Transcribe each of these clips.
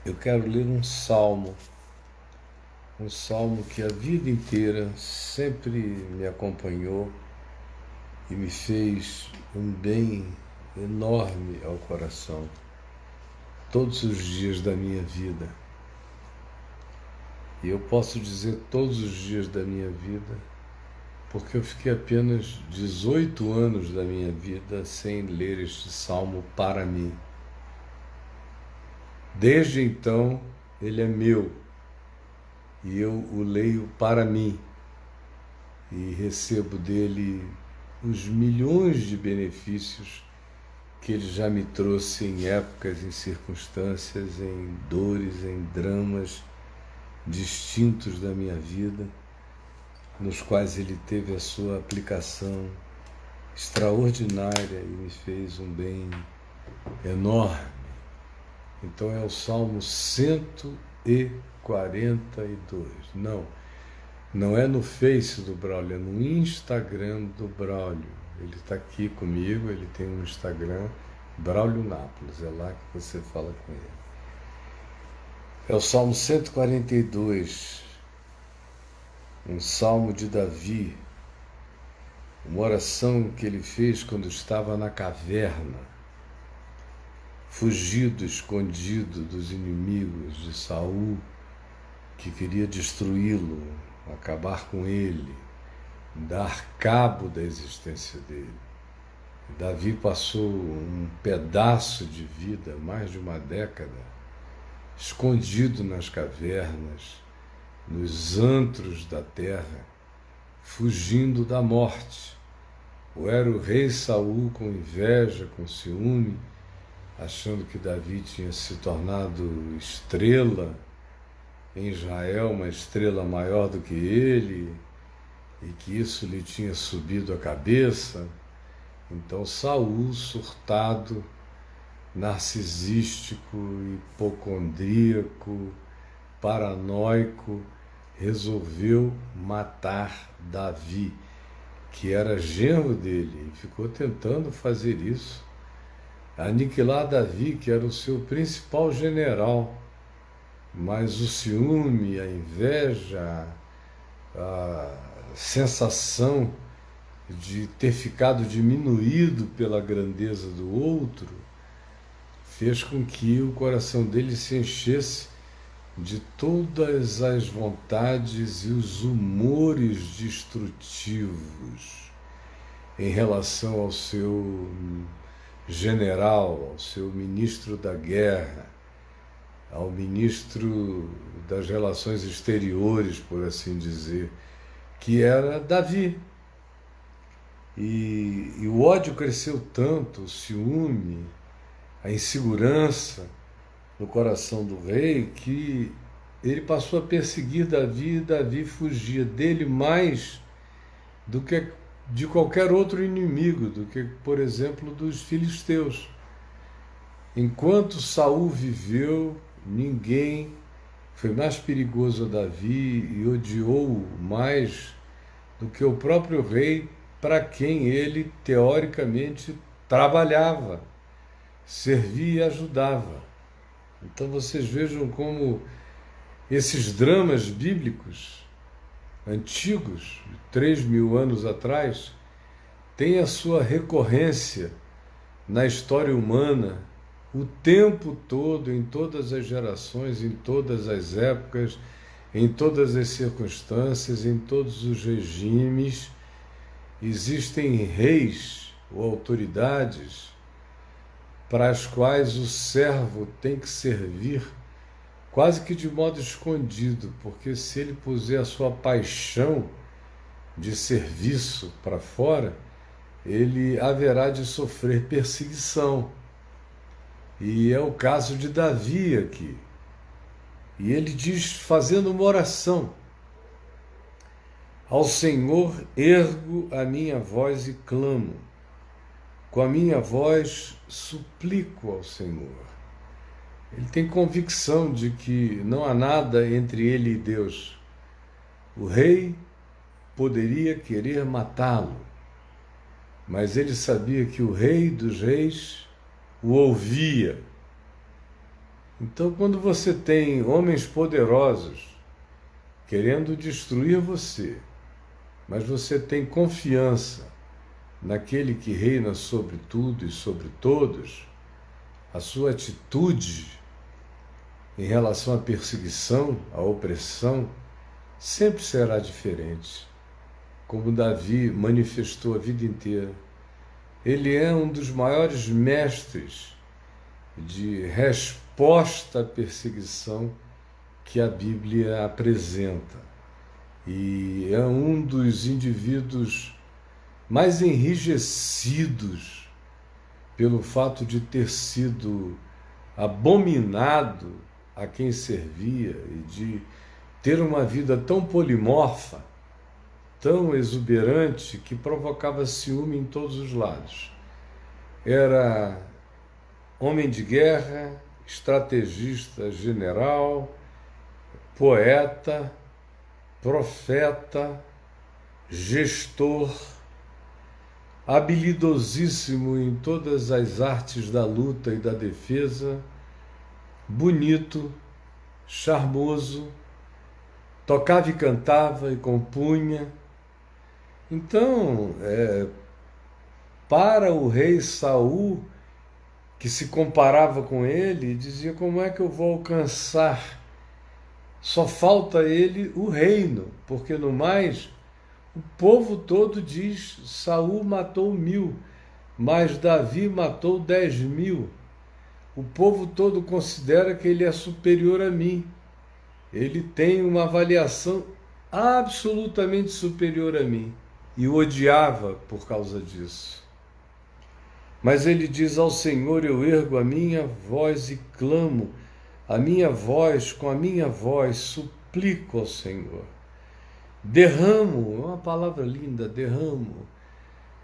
Eu quero ler um salmo que a vida inteira sempre me acompanhou e me fez um bem enorme ao coração, todos os dias da minha vida. E eu posso dizer todos os dias da minha vida, porque eu fiquei apenas 18 anos da minha vida sem ler este salmo para mim. Desde então, ele é meu e eu o leio para mim e recebo dele os milhões de benefícios que ele já me trouxe em épocas, em circunstâncias, em dores, em dramas distintos da minha vida, nos quais ele teve a sua aplicação extraordinária e me fez um bem enorme. Então é o Salmo 142. Não é no Face do Braulio, é no Instagram do Braulio. Ele está aqui comigo, ele tem um Instagram, Braulio Nápoles, é lá que você fala com ele. É o Salmo 142, um salmo de Davi, uma oração que ele fez quando estava na caverna, fugido, escondido dos inimigos de Saul, que queria destruí-lo, acabar com ele, dar cabo da existência dele. Davi passou um pedaço de vida, mais de uma década, escondido nas cavernas, nos antros da terra, fugindo da morte. Ou era o rei Saul com inveja, com ciúme, achando que Davi tinha se tornado estrela em Israel, uma estrela maior do que ele, e que isso lhe tinha subido a cabeça. Então Saul, surtado, narcisístico, hipocondríaco, paranoico, resolveu matar Davi, que era genro dele, e ficou tentando fazer isso, aniquilar Davi, que era o seu principal general. Mas o ciúme, a inveja, a sensação de ter ficado diminuído pela grandeza do outro, fez com que o coração dele se enchesse de todas as vontades e os humores destrutivos em relação ao seu general, ao seu ministro da guerra, ao ministro das relações exteriores, por assim dizer, que era Davi. E o ódio cresceu tanto, o ciúme, a insegurança no coração do rei, que ele passou a perseguir Davi e Davi fugia dele mais do que de qualquer outro inimigo, do que, por exemplo, dos filisteus. Enquanto Saul viveu, ninguém foi mais perigoso a Davi e odiou mais do que o próprio rei, para quem ele, teoricamente, trabalhava, servia e ajudava. Então vocês vejam como esses dramas bíblicos antigos, de 3.000 anos atrás, têm a sua recorrência na história humana o tempo todo, em todas as gerações, em todas as épocas, em todas as circunstâncias, em todos os regimes. Existem reis ou autoridades para as quais o servo tem que servir quase que de modo escondido, porque se ele puser a sua paixão de serviço para fora, ele haverá de sofrer perseguição. E é o caso de Davi aqui. E ele diz, fazendo uma oração: ao Senhor ergo a minha voz e clamo, com a minha voz suplico ao Senhor. Ele tem convicção de que não há nada entre ele e Deus. O rei poderia querer matá-lo, mas ele sabia que o Rei dos Reis o ouvia Então, quando você tem homens poderosos querendo destruir você, mas você tem confiança naquele que reina sobre tudo e sobre todos, a sua atitude em relação à perseguição, à opressão, sempre será diferente, como Davi manifestou a vida inteira. Ele é um dos maiores mestres de resposta à perseguição que a Bíblia apresenta. E é um dos indivíduos mais enrijecidos pelo fato de ter sido abominado a quem servia e de ter uma vida tão polimorfa, tão exuberante, que provocava ciúme em todos os lados. Era homem de guerra, estrategista general, poeta, profeta, gestor, habilidosíssimo em todas as artes da luta e da defesa, bonito, charmoso, tocava e cantava e compunha. Então, para o rei Saul, que se comparava com ele, dizia: como é que eu vou alcançar? Só falta ele o reino, porque no mais o povo todo diz: Saul matou 1000, mas Davi matou 10.000. O povo todo considera que ele é superior a mim. Ele tem uma avaliação absolutamente superior a mim. E o odiava por causa disso. Mas ele diz: ao Senhor eu ergo a minha voz e clamo, a minha voz, com a minha voz, suplico ao Senhor. Derramo, é uma palavra linda, derramo.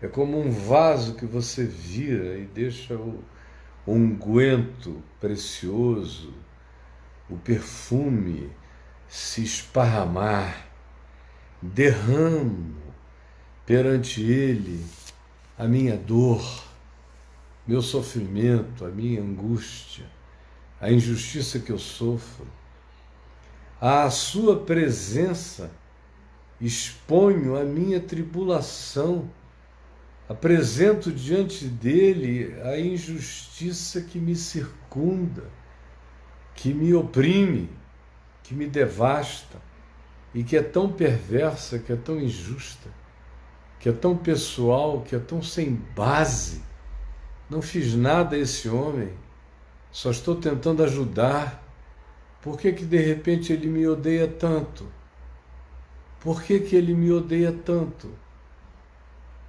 É como um vaso que você vira e deixa o unguento precioso, o perfume se esparramar. Derramo perante ele a minha dor, meu sofrimento, a minha angústia, a injustiça que eu sofro. À sua presença exponho a minha tribulação, apresento diante dele a injustiça que me circunda, que me oprime, que me devasta e que é tão perversa, que é tão injusta, que é tão pessoal, que é tão sem base. Não fiz nada a esse homem, só estou tentando ajudar. Por que de repente ele me odeia tanto? Por que ele me odeia tanto?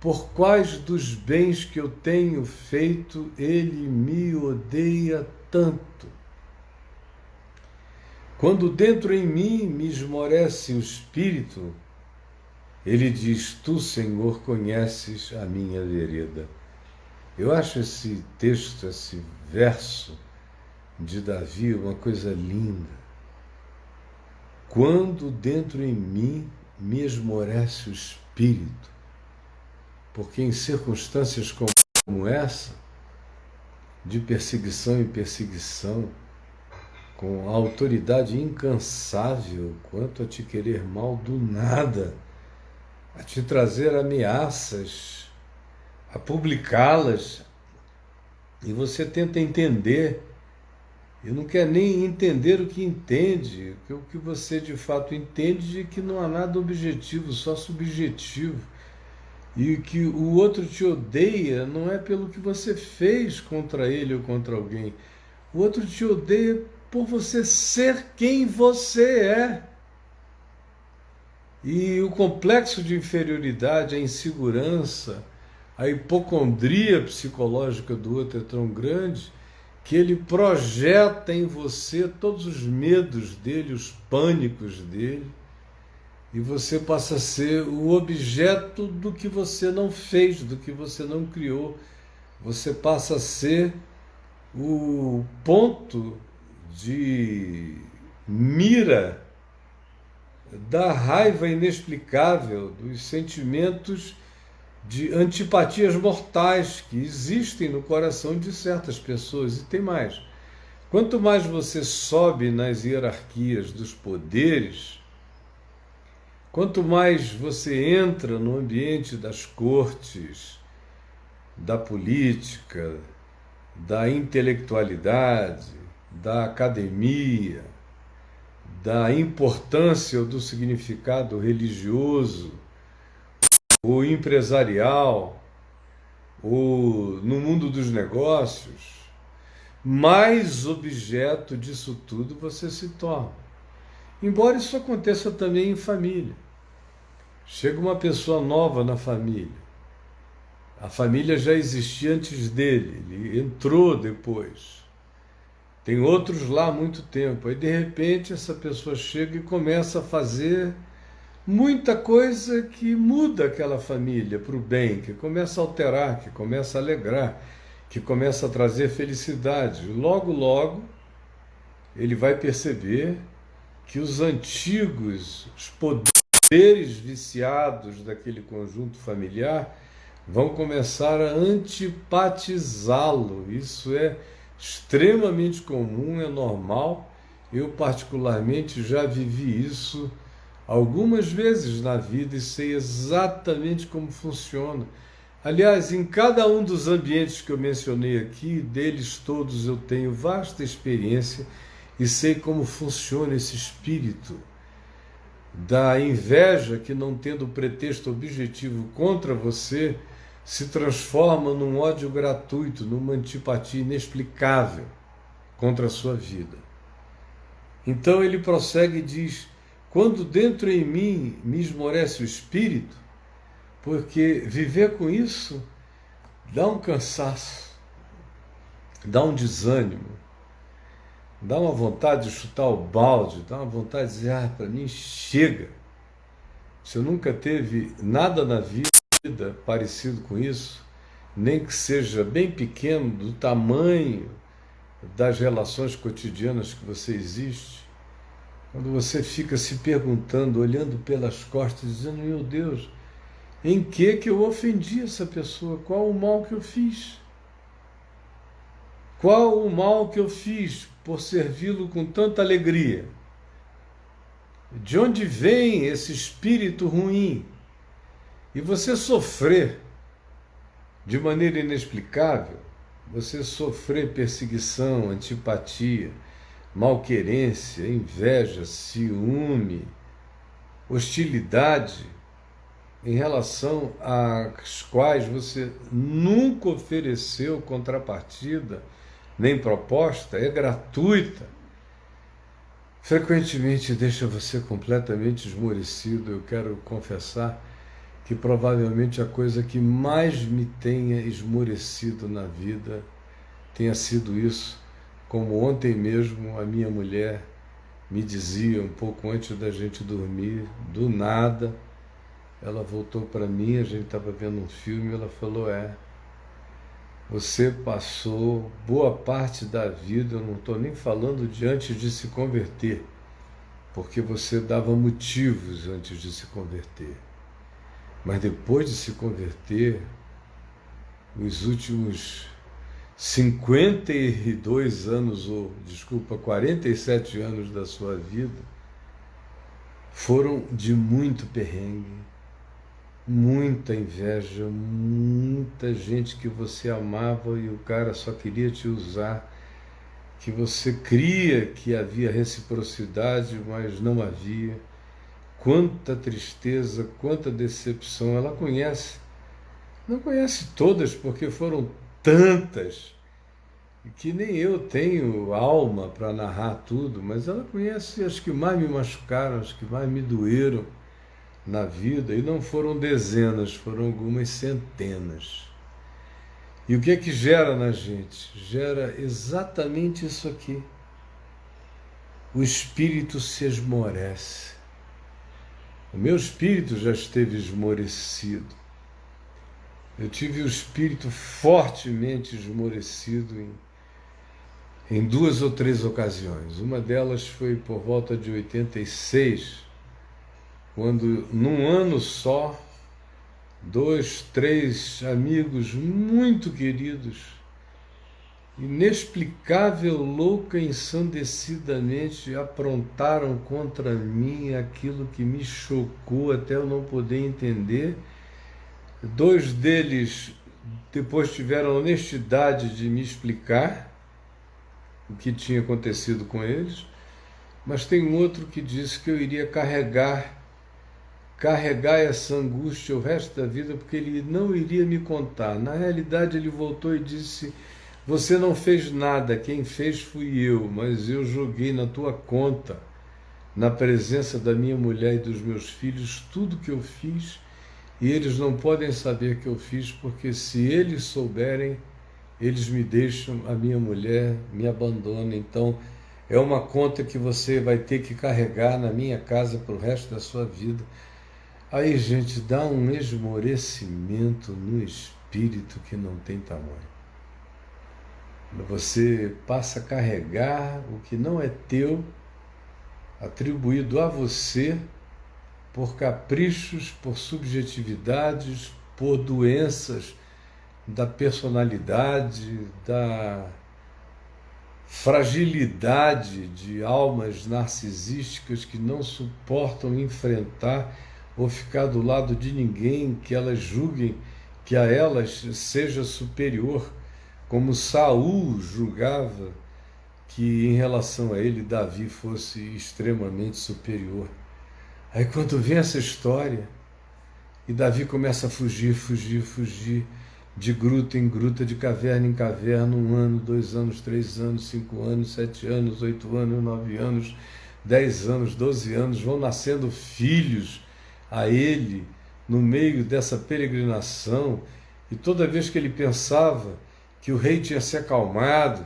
Por quais dos bens que eu tenho feito ele me odeia tanto? Quando dentro em mim me esmorece o espírito, ele diz: tu, Senhor, conheces a minha vereda. Eu acho esse texto, esse verso de Davi uma coisa linda. Quando dentro em mim me esmorece o espírito, porque em circunstâncias como essa, de perseguição em perseguição, com a autoridade incansável quanto a te querer mal do nada, a te trazer ameaças, a publicá-las, e você tenta entender, e não quer nem entender o que entende, porque o que você de fato entende é que não há nada objetivo, só subjetivo, e que o outro te odeia não é pelo que você fez contra ele ou contra alguém, o outro te odeia por você ser quem você é. E o complexo de inferioridade, a insegurança, a hipocondria psicológica do outro é tão grande que ele projeta em você todos os medos dele, os pânicos dele, e você passa a ser o objeto do que você não fez, do que você não criou. Você passa a ser o ponto de mira da raiva inexplicável, dos sentimentos de antipatias mortais que existem no coração de certas pessoas. E tem mais. Quanto mais você sobe nas hierarquias dos poderes, quanto mais você entra no ambiente das cortes, da política, da intelectualidade, da academia, da importância ou do significado religioso, ou empresarial, ou no mundo dos negócios, mais objeto disso tudo você se torna. Embora isso aconteça também em família. Chega uma pessoa nova na família. A família já existia antes dele, ele entrou depois. Tem outros lá há muito tempo. Aí, de repente, essa pessoa chega e começa a fazer muita coisa que muda aquela família para o bem, que começa a alterar, que começa a alegrar, que começa a trazer felicidade. Logo, logo, ele vai perceber que os antigos, os poderes viciados daquele conjunto familiar vão começar a antipatizá-lo. Isso é extremamente comum, é normal. Eu, particularmente, já vivi isso algumas vezes na vida e sei exatamente como funciona. Aliás, em cada um dos ambientes que eu mencionei aqui, deles todos eu tenho vasta experiência e sei como funciona esse espírito da inveja que, não tendo pretexto objetivo contra você, se transforma num ódio gratuito, numa antipatia inexplicável contra a sua vida. Então ele prossegue e diz: quando dentro em mim me esmorece o espírito, porque viver com isso dá um cansaço, dá um desânimo, dá uma vontade de chutar o balde, dá uma vontade de dizer, para mim chega. Você nunca teve nada na vida parecido com isso, nem que seja bem pequeno, do tamanho das relações cotidianas que você existe, quando você fica se perguntando, olhando pelas costas, dizendo, meu Deus, em que eu ofendi essa pessoa? Qual o mal que eu fiz? Qual o mal que eu fiz por servi-lo com tanta alegria? De onde vem esse espírito ruim? E você sofrer de maneira inexplicável, você sofrer perseguição, antipatia, malquerência, inveja, ciúme, hostilidade, em relação às quais você nunca ofereceu contrapartida, nem proposta, é gratuita, frequentemente deixa você completamente esmorecido. Eu quero confessar que provavelmente a coisa que mais me tenha esmorecido na vida tenha sido isso, como ontem mesmo a minha mulher me dizia, um pouco antes da gente dormir, do nada, ela voltou para mim, a gente estava vendo um filme, ela falou, você passou boa parte da vida, eu não estou nem falando de antes de se converter, porque você dava motivos antes de se converter. Mas depois de se converter, os últimos 52 anos, 47 anos da sua vida, foram de muito perrengue, muita inveja, muita gente que você amava e o cara só queria te usar, que você cria que havia reciprocidade, mas não havia. Quanta tristeza, quanta decepção. Ela conhece, não conhece todas, porque foram tantas, que nem eu tenho alma para narrar tudo, mas ela conhece as que mais me machucaram, as que mais me doeram na vida, e não foram dezenas, foram algumas centenas. E o que é que gera na gente? Gera exatamente isso aqui. O espírito se esmorece. O meu espírito já esteve esmorecido. Eu tive o espírito fortemente esmorecido em 2 ou 3 ocasiões. Uma delas foi por volta de 86, quando num ano só, 2, 3 amigos muito queridos inexplicável, louca, ensandecidamente aprontaram contra mim aquilo que me chocou até eu não poder entender. 2 deles depois tiveram a honestidade de me explicar o que tinha acontecido com eles, mas tem um outro que disse que eu iria carregar essa angústia o resto da vida, porque ele não iria me contar. Na realidade, ele voltou e disse: você não fez nada, quem fez fui eu, mas eu joguei na tua conta, na presença da minha mulher e dos meus filhos, tudo que eu fiz, e eles não podem saber que eu fiz, porque se eles souberem, eles me deixam, a minha mulher me abandona. Então, é uma conta que você vai ter que carregar na minha casa para o resto da sua vida. Aí, gente, dá um esmorecimento no espírito que não tem tamanho. Você passa a carregar o que não é teu, atribuído a você, por caprichos, por subjetividades, por doenças da personalidade, da fragilidade de almas narcisísticas que não suportam enfrentar ou ficar do lado de ninguém que elas julguem que a elas seja superior, como Saul julgava que em relação a ele Davi fosse extremamente superior. Aí quando vem essa história, e Davi começa a fugir, de gruta em gruta, de caverna em caverna, 1 ano, 2 anos, 3 anos, 5 anos, 7 anos, 8 anos, 9 anos, 10 anos, 12 anos, vão nascendo filhos a ele no meio dessa peregrinação, e toda vez que ele pensava que o rei tinha se acalmado,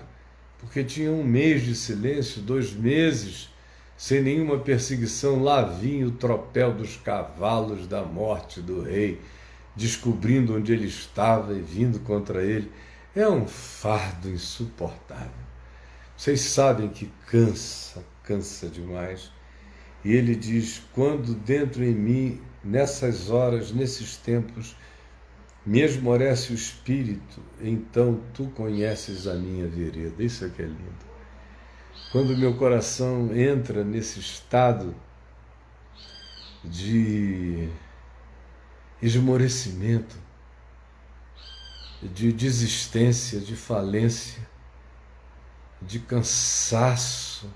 porque tinha 1 mês de silêncio, 2 meses, sem nenhuma perseguição, lá vinha o tropel dos cavalos da morte do rei, descobrindo onde ele estava e vindo contra ele. É um fardo insuportável. Vocês sabem que cansa demais. E ele diz: quando dentro em mim, nessas horas, nesses tempos, me esmorece o espírito, então tu conheces a minha vereda. Isso é que é lindo. Quando meu coração entra nesse estado de esmorecimento, de desistência, de falência, de cansaço,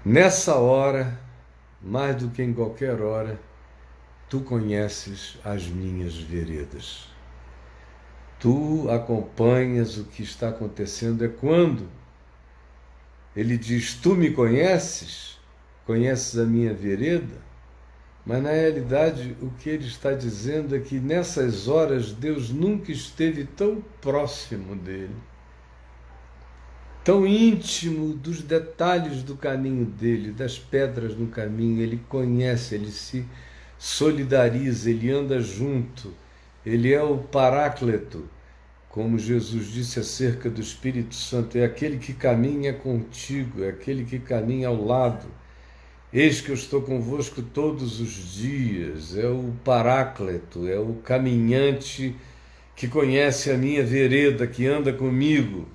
nessa hora, mais do que em qualquer hora, tu conheces as minhas veredas. Tu acompanhas o que está acontecendo. É quando ele diz: tu me conheces a minha vereda, mas na realidade o que ele está dizendo é que nessas horas Deus nunca esteve tão próximo dele, tão íntimo dos detalhes do caminho dele, das pedras no caminho. Ele conhece, ele se solidariza, ele anda junto, ele é o Paráclito, como Jesus disse acerca do Espírito Santo: é aquele que caminha contigo, é aquele que caminha ao lado. Eis que eu estou convosco todos os dias. É o Paráclito, é o caminhante que conhece a minha vereda, que anda comigo.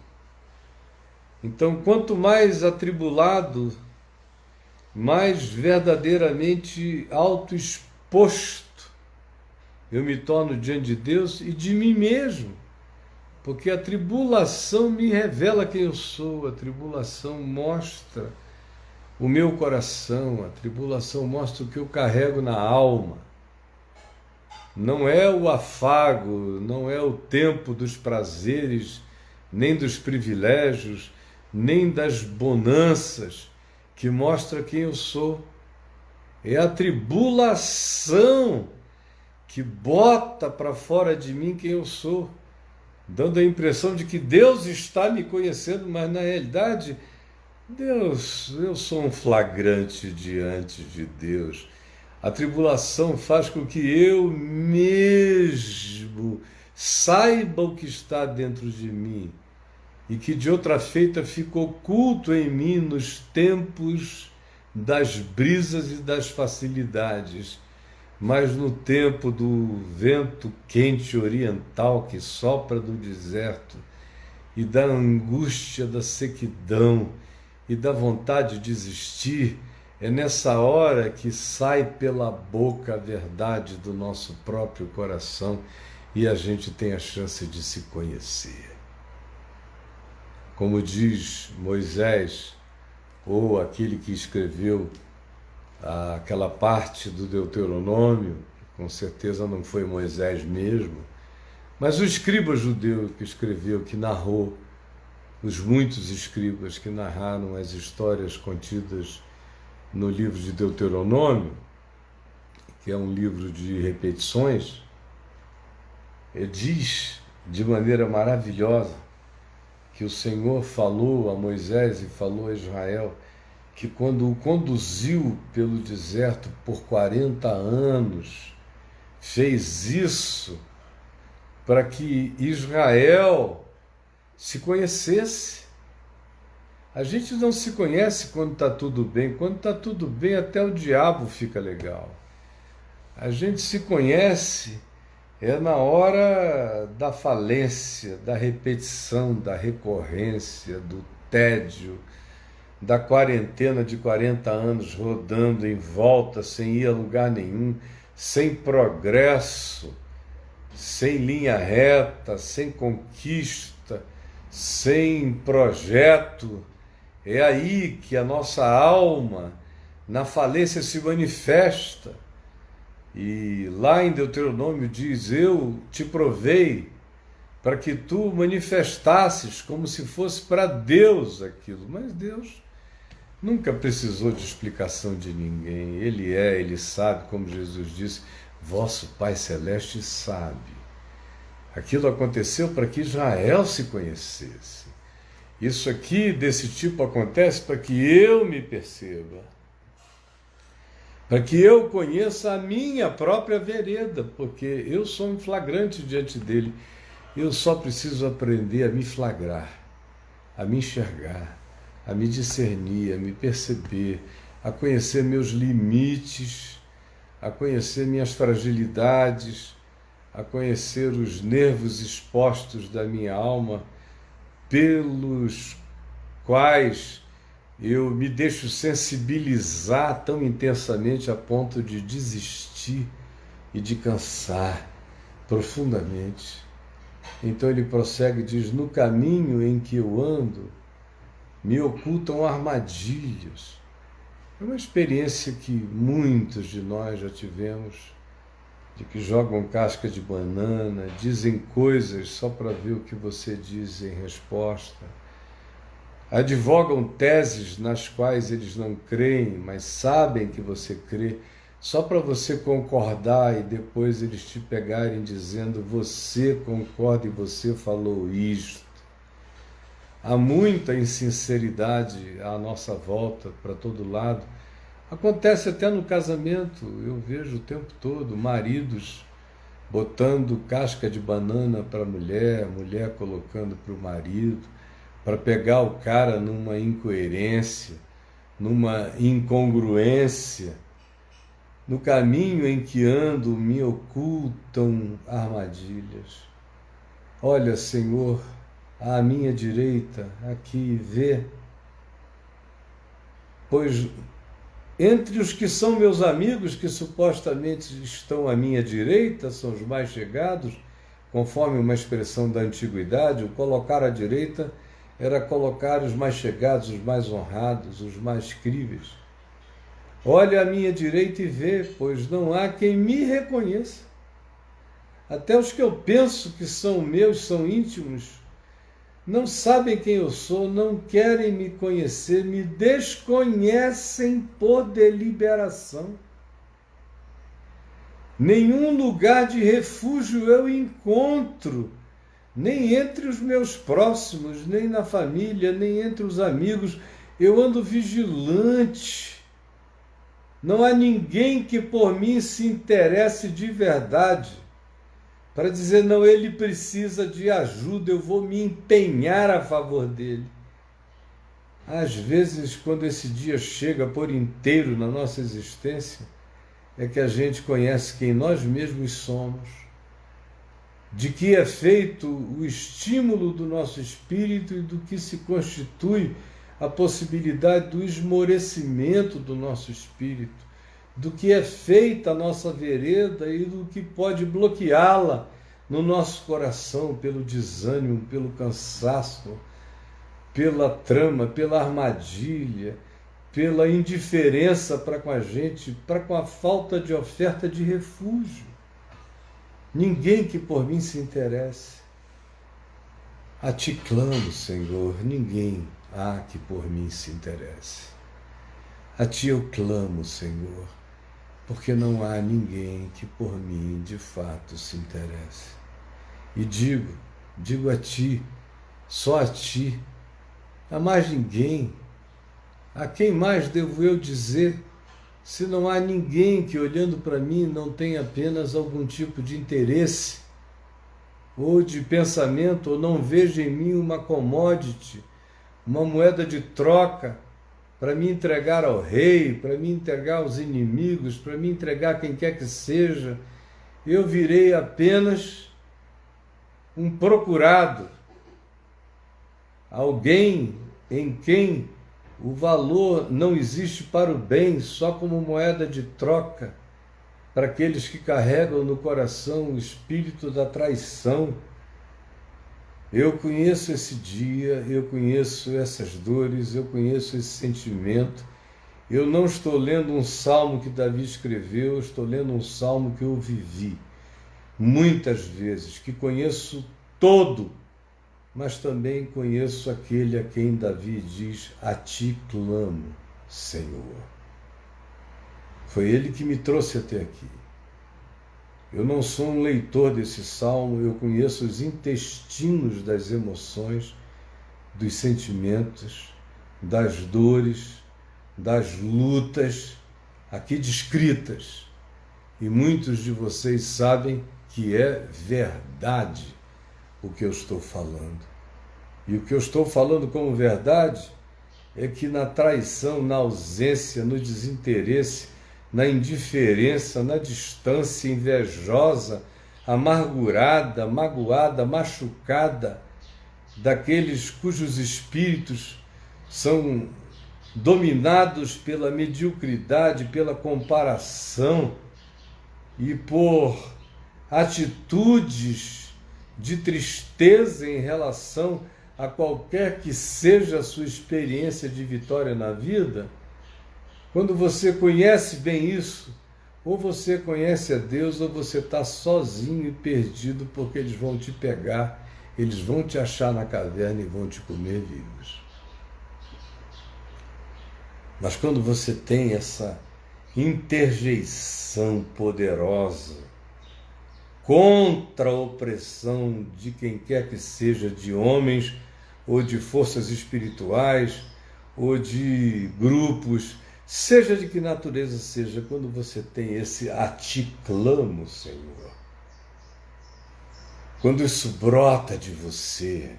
Então, quanto mais atribulado, mais verdadeiramente autoexposto eu me torno diante de Deus e de mim mesmo. Porque a tribulação me revela quem eu sou, a tribulação mostra o meu coração, a tribulação mostra o que eu carrego na alma. Não é o afago, não é o tempo dos prazeres, nem dos privilégios, nem das bonanças que mostra quem eu sou. É a tribulação que bota para fora de mim quem eu sou, dando a impressão de que Deus está me conhecendo, mas na realidade, eu sou um flagrante diante de Deus. A tribulação faz com que eu mesmo saiba o que está dentro de mim e que de outra feita fica oculto em mim nos tempos das brisas e das facilidades. Mas no tempo do vento quente oriental que sopra do deserto e da angústia da sequidão e da vontade de desistir, é nessa hora que sai pela boca a verdade do nosso próprio coração e a gente tem a chance de se conhecer. Como diz Moisés, ou aquele que escreveu aquela parte do Deuteronômio, com certeza não foi Moisés mesmo, mas o escriba judeu que escreveu, que narrou, os muitos escribas que narraram as histórias contidas no livro de Deuteronômio, que é um livro de repetições, diz de maneira maravilhosa que o Senhor falou a Moisés e falou a Israel que quando o conduziu pelo deserto por 40 anos, fez isso para que Israel se conhecesse. A gente não se conhece quando está tudo bem. Quando está tudo bem, até o diabo fica legal. A gente se conhece na hora da falência, da repetição, da recorrência, do tédio, da quarentena de 40 anos rodando em volta, sem ir a lugar nenhum, sem progresso, sem linha reta, sem conquista, sem projeto. É aí que a nossa alma, na falência, se manifesta. E lá em Deuteronômio diz: eu te provei para que tu manifestasses como se fosse para Deus aquilo. Mas Deus nunca precisou de explicação de ninguém. Ele sabe, como Jesus disse, vosso Pai Celeste sabe. Aquilo aconteceu para que Israel se conhecesse. Isso aqui, desse tipo, acontece para que eu me perceba, para que eu conheça a minha própria vereda, porque eu sou um flagrante diante dele. Eu só preciso aprender a me flagrar, a me enxergar, a me discernir, a me perceber, a conhecer meus limites, a conhecer minhas fragilidades, a conhecer os nervos expostos da minha alma, pelos quais eu me deixo sensibilizar tão intensamente a ponto de desistir e de cansar profundamente. Então ele prossegue e diz: no caminho em que eu ando, me ocultam armadilhas. É uma experiência que muitos de nós já tivemos, de que jogam casca de banana, dizem coisas só para ver o que você diz em resposta, advogam teses nas quais eles não creem, mas sabem que você crê, só para você concordar e depois eles te pegarem dizendo: você concorda e você falou isto. Há muita insinceridade à nossa volta, para todo lado. Acontece até no casamento, eu vejo o tempo todo maridos botando casca de banana para a mulher colocando para o marido, para pegar o cara numa incoerência, numa incongruência. No caminho em que ando me ocultam armadilhas. Olha, Senhor, à minha direita, aqui, vê, pois entre os que são meus amigos, que supostamente estão à minha direita, são os mais chegados, conforme uma expressão da antiguidade, o colocar à direita era colocar os mais chegados, os mais honrados, os mais críveis. Olha à minha direita e vê, pois não há quem me reconheça. Até os que eu penso que são meus, são íntimos, não sabem quem eu sou, não querem me conhecer, me desconhecem por deliberação. Nenhum lugar de refúgio eu encontro, nem entre os meus próximos, nem na família, nem entre os amigos. Eu ando vigilante. Não há ninguém que por mim se interesse de verdade, para dizer: não, ele precisa de ajuda, eu vou me empenhar a favor dele. Às vezes, quando esse dia chega por inteiro na nossa existência, é que a gente conhece quem nós mesmos somos. de que é feito o estímulo do nosso espírito e do que se constitui a possibilidade do esmorecimento do nosso espírito, do que é feita a nossa vereda e do que pode bloqueá-la no nosso coração pelo desânimo, pelo cansaço, pela trama, pela armadilha, pela indiferença para com a gente, para com a falta de oferta de refúgio. Ninguém que por mim se interesse. A ti clamo, Senhor, ninguém há que por mim se interesse. A ti eu clamo, Senhor, porque não há ninguém que por mim de fato se interesse. E digo a ti, só a ti, a mais ninguém. A quem mais devo eu dizer, se não há ninguém que olhando para mim não tenha apenas algum tipo de interesse ou de pensamento, ou não veja em mim uma commodity, uma moeda de troca para me entregar ao rei, para me entregar aos inimigos, para me entregar a quem quer que seja. Eu virei apenas um procurado, alguém em quem o valor não existe para o bem, só como moeda de troca para aqueles que carregam no coração o espírito da traição. Eu conheço esse dia, eu conheço essas dores, eu conheço esse sentimento. Eu não estou lendo um salmo que Davi escreveu, eu estou lendo um salmo que eu vivi muitas vezes, que conheço todo, mas também conheço aquele a quem Davi diz: a ti clamo, Senhor. Foi ele que me trouxe até aqui. Eu não sou um leitor desse salmo, eu conheço os intestinos das emoções, dos sentimentos, das dores, das lutas aqui descritas. E muitos de vocês sabem que é verdade o que eu estou falando. E o que eu estou falando como verdade é que na traição, na ausência, no desinteresse, na indiferença, na distância invejosa, amargurada, magoada, machucada, daqueles cujos espíritos são dominados pela mediocridade, pela comparação e por atitudes de tristeza em relação a qualquer que seja a sua experiência de vitória na vida. Quando você conhece bem isso, ou você conhece a Deus, ou você está sozinho e perdido, porque eles vão te pegar, eles vão te achar na caverna e vão te comer vivos. Mas quando você tem essa interjeição poderosa contra a opressão de quem quer que seja, de homens, ou de forças espirituais, ou de grupos, seja de que natureza seja, quando você tem esse a ti clamo, Senhor, quando isso brota de você,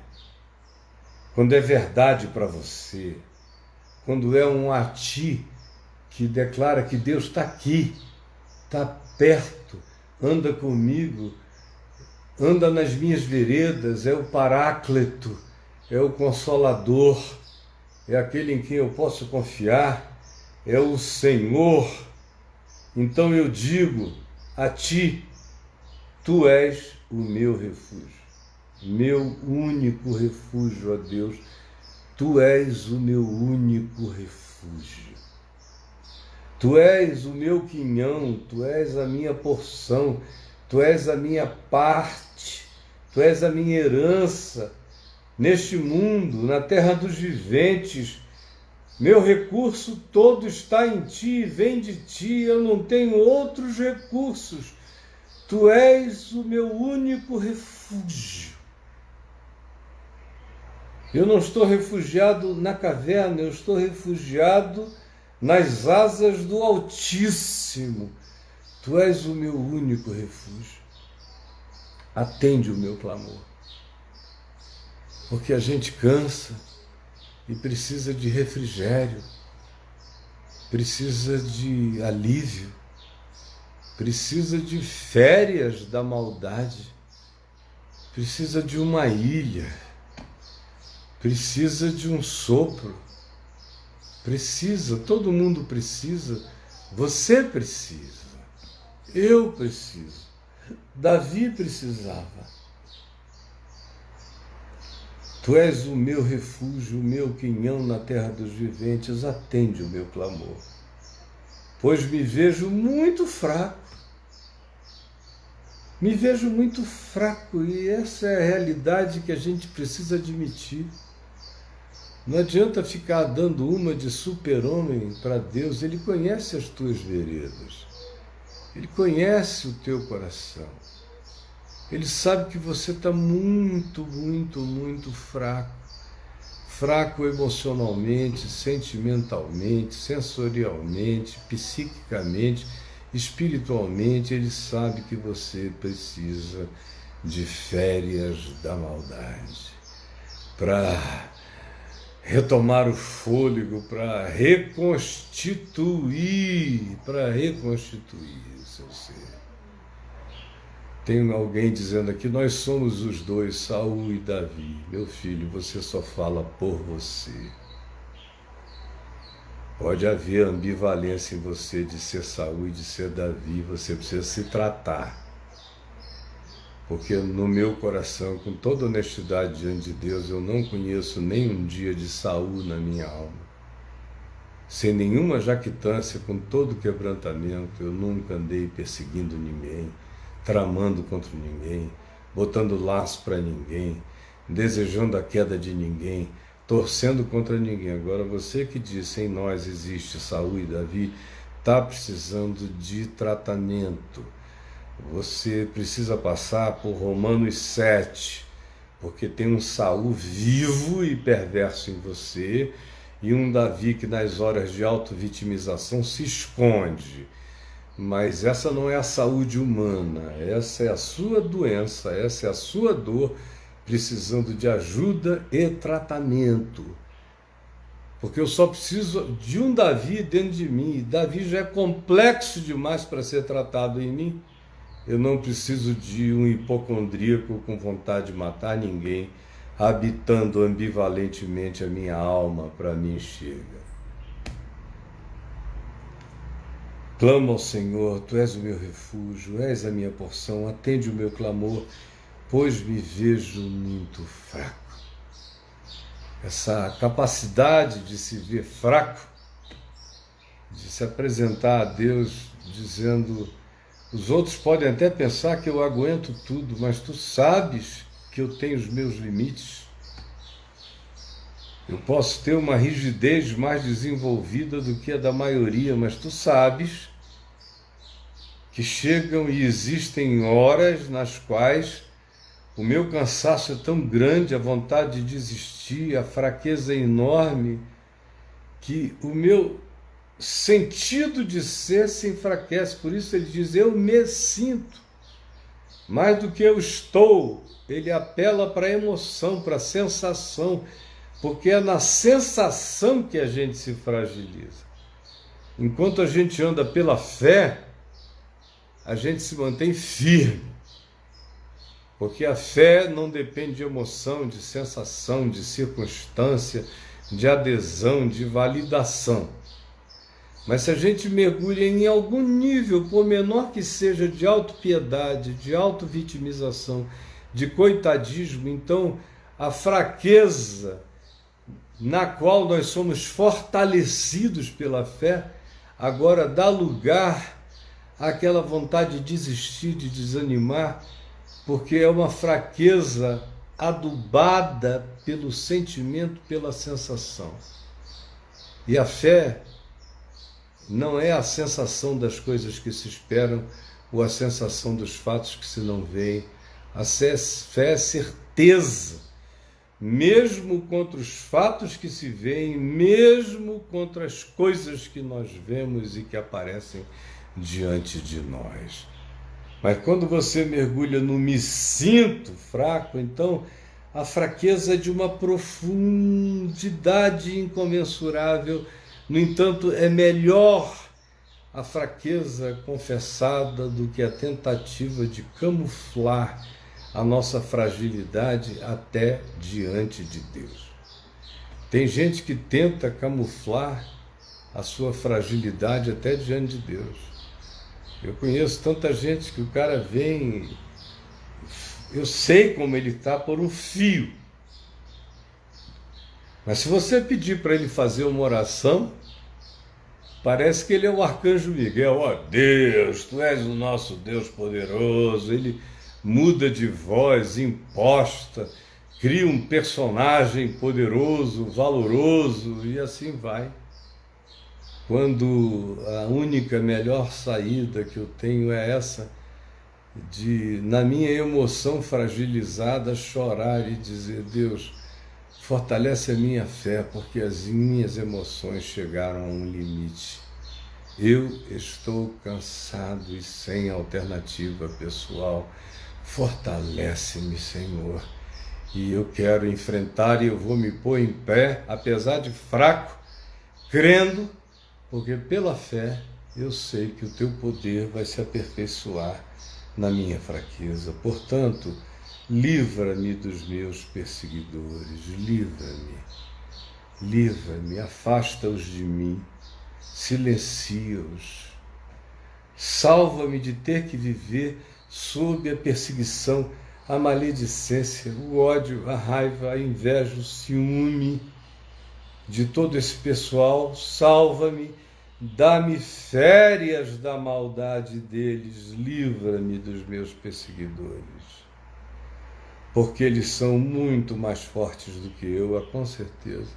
quando é verdade para você, quando é um a ti que declara que Deus está aqui, está perto, anda comigo, anda nas minhas veredas, é o Paráclito, é o Consolador, é aquele em quem eu posso confiar, é o Senhor. Então eu digo a ti, tu és o meu refúgio, meu único refúgio, ó Deus, tu és o meu único refúgio. Tu és o meu quinhão, tu és a minha porção, tu és a minha parte, tu és a minha herança neste mundo, na terra dos viventes. Meu recurso todo está em ti, vem de ti, eu não tenho outros recursos. Tu és o meu único refúgio. Eu não estou refugiado na caverna, eu estou refugiado nas asas do Altíssimo. Tu és o meu único refúgio. Atende o meu clamor. Porque a gente cansa e precisa de refrigério, precisa de alívio, precisa de férias da maldade, precisa de uma ilha, precisa de um sopro, precisa, todo mundo precisa, você precisa, eu preciso, Davi precisava. Tu és o meu refúgio, o meu quinhão na terra dos viventes, atende o meu clamor. Pois me vejo muito fraco. Me vejo muito fraco e essa é a realidade que a gente precisa admitir. Não adianta ficar dando uma de super-homem para Deus, Ele conhece as tuas veredas. Ele conhece o teu coração. Ele sabe que você está muito, muito, muito fraco. Fraco emocionalmente, sentimentalmente, sensorialmente, psiquicamente, espiritualmente. Ele sabe que você precisa de férias da maldade para retomar o fôlego, para reconstituir o seu ser. Tem alguém dizendo aqui, nós somos os dois, Saul e Davi. Meu filho, você só fala por você. Pode haver ambivalência em você de ser Saul e de ser Davi, você precisa se tratar. Porque no meu coração, com toda honestidade diante de Deus, eu não conheço nem um dia de Saul na minha alma. Sem nenhuma jactância, com todo quebrantamento, eu nunca andei perseguindo ninguém, tramando contra ninguém, botando laço para ninguém, desejando a queda de ninguém, torcendo contra ninguém. Agora você que disse em nós existe Saul e Davi, está precisando de tratamento. Você precisa passar por Romanos 7, porque tem um Saul vivo e perverso em você e um Davi que nas horas de auto-vitimização se esconde. Mas essa não é a saúde humana, essa é a sua doença, essa é a sua dor, precisando de ajuda e tratamento. Porque eu só preciso de um Davi dentro de mim, e Davi já é complexo demais para ser tratado em mim. Eu não preciso de um hipocondríaco com vontade de matar ninguém, habitando ambivalentemente a minha alma, para mim chega. Clamo ao Senhor, Tu és o meu refúgio, és a minha porção, atende o meu clamor, pois me vejo muito fraco. Essa capacidade de se ver fraco, de se apresentar a Deus dizendo, os outros podem até pensar que eu aguento tudo, mas Tu sabes que eu tenho os meus limites. Eu posso ter uma rigidez mais desenvolvida do que a da maioria, mas Tu sabes que chegam e existem horas nas quais o meu cansaço é tão grande, a vontade de desistir, a fraqueza é enorme, que o meu sentido de ser se enfraquece. Por isso ele diz, eu me sinto. Mais do que eu estou, ele apela para a emoção, para a sensação, porque é na sensação que a gente se fragiliza. Enquanto a gente anda pela fé, a gente se mantém firme, porque a fé não depende de emoção, de sensação, de circunstância, de adesão, de validação. Mas se a gente mergulha em algum nível, por menor que seja, de autopiedade, de autovitimização, de coitadismo, então a fraqueza na qual nós somos fortalecidos pela fé, agora dá lugar àquela vontade de desistir, de desanimar, porque é uma fraqueza adubada pelo sentimento, pela sensação. E a fé não é a sensação das coisas que se esperam ou a sensação dos fatos que se não veem. A fé é certeza, mesmo contra os fatos que se veem, mesmo contra as coisas que nós vemos e que aparecem diante de nós. Mas quando você mergulha no me sinto fraco, então a fraqueza é de uma profundidade incomensurável. No entanto, é melhor a fraqueza confessada do que a tentativa de camuflar a nossa fragilidade até diante de Deus. Tem gente que tenta camuflar a sua fragilidade até diante de Deus. Eu conheço tanta gente que o cara vem, eu sei como ele está por um fio. Mas se você pedir para ele fazer uma oração, parece que ele é o arcanjo Miguel. Ó Deus, tu és o nosso Deus poderoso. Ele muda de voz, imposta, cria um personagem poderoso, valoroso e assim vai. Quando a única melhor saída que eu tenho é essa, de, na minha emoção fragilizada, chorar e dizer: Deus, fortalece a minha fé, porque as minhas emoções chegaram a um limite. Eu estou cansado e sem alternativa pessoal. Fortalece-me, Senhor. E eu quero enfrentar e eu vou me pôr em pé, apesar de fraco, crendo, porque pela fé eu sei que o teu poder vai se aperfeiçoar na minha fraqueza. Portanto, livra-me dos meus perseguidores, livra-me, afasta-os de mim, silencia-os, salva-me de ter que viver sob a perseguição, a maledicência, o ódio, a raiva, a inveja, o ciúme de todo esse pessoal. Salva-me, dá-me férias da maldade deles, livra-me dos meus perseguidores, porque eles são muito mais fortes do que eu, com certeza,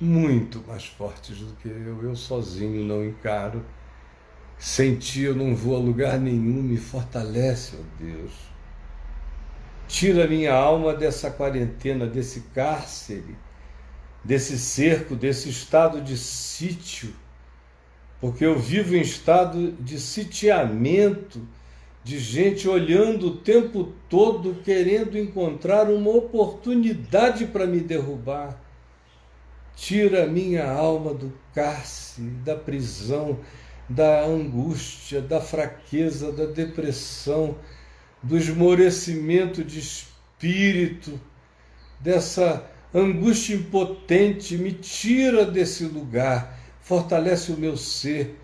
muito mais fortes do que eu sozinho não encaro, sem ti eu não vou a lugar nenhum, me fortalece, ó Deus. Tira minha alma dessa quarentena, desse cárcere, desse cerco, desse estado de sítio, porque eu vivo em estado de sitiamento, de gente olhando o tempo todo, querendo encontrar uma oportunidade para me derrubar. Tira minha alma do cárcere, da prisão, da angústia, da fraqueza, da depressão, do esmorecimento de espírito, dessa angústia impotente. Me tira desse lugar, fortalece o meu ser,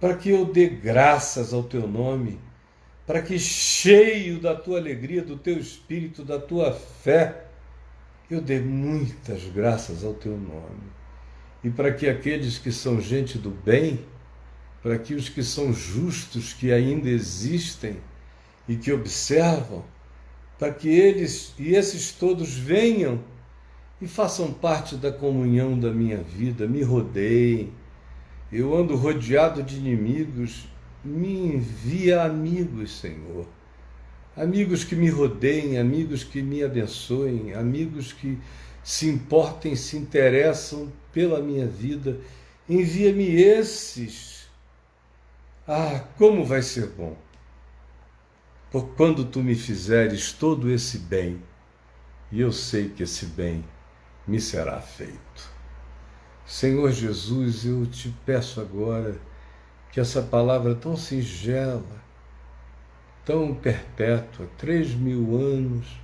para que eu dê graças ao teu nome, para que, cheio da tua alegria, do teu espírito, da tua fé, eu dê muitas graças ao teu nome. E para que aqueles que são gente do bem, para que os que são justos, que ainda existem e que observam, para que eles e esses todos venham e façam parte da comunhão da minha vida, me rodeiem. Eu ando rodeado de inimigos, me envia amigos, Senhor. Amigos que me rodeiem, amigos que me abençoem, amigos que se importem, se interessam pela minha vida. Envia-me esses. Ah, como vai ser bom! Por quando tu me fizeres todo esse bem, e eu sei que esse bem me será feito. Senhor Jesus, eu te peço agora que essa palavra tão singela, tão perpétua, 3000 anos,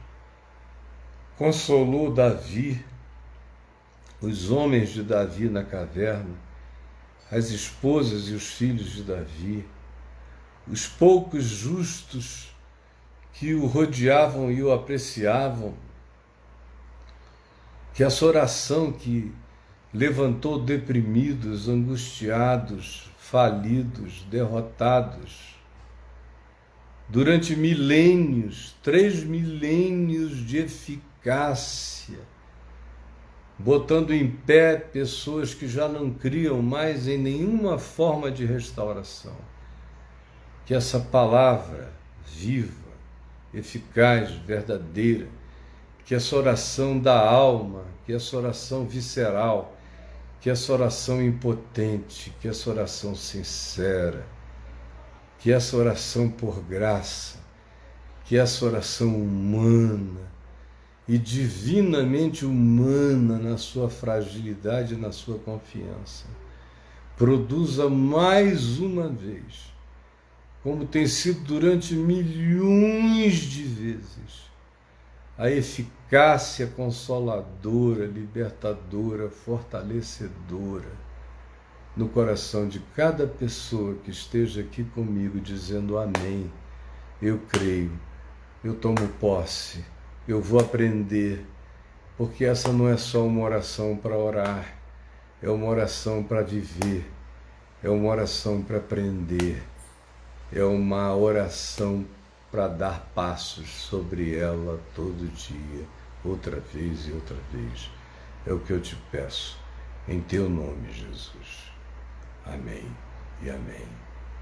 consolou Davi, os homens de Davi na caverna, as esposas e os filhos de Davi, os poucos justos que o rodeavam e o apreciavam, que essa oração que levantou deprimidos, angustiados, falidos, derrotados, durante milênios, 3 milênios de eficácia, botando em pé pessoas que já não criam mais em nenhuma forma de restauração. Que essa palavra viva, eficaz, verdadeira, que essa oração da alma, que essa oração visceral, que essa oração impotente, que essa oração sincera, que essa oração por graça, que essa oração humana e divinamente humana na sua fragilidade e na sua confiança, produza mais uma vez, como tem sido durante milhões de vezes, a eficácia consoladora, libertadora, fortalecedora no coração de cada pessoa que esteja aqui comigo dizendo amém. Eu creio, eu tomo posse, eu vou aprender, porque essa não é só uma oração para orar, é uma oração para viver, é uma oração para aprender, é uma oração para dar passos sobre ela todo dia, outra vez e outra vez. É o que eu te peço, em teu nome, Jesus. Amém e amém.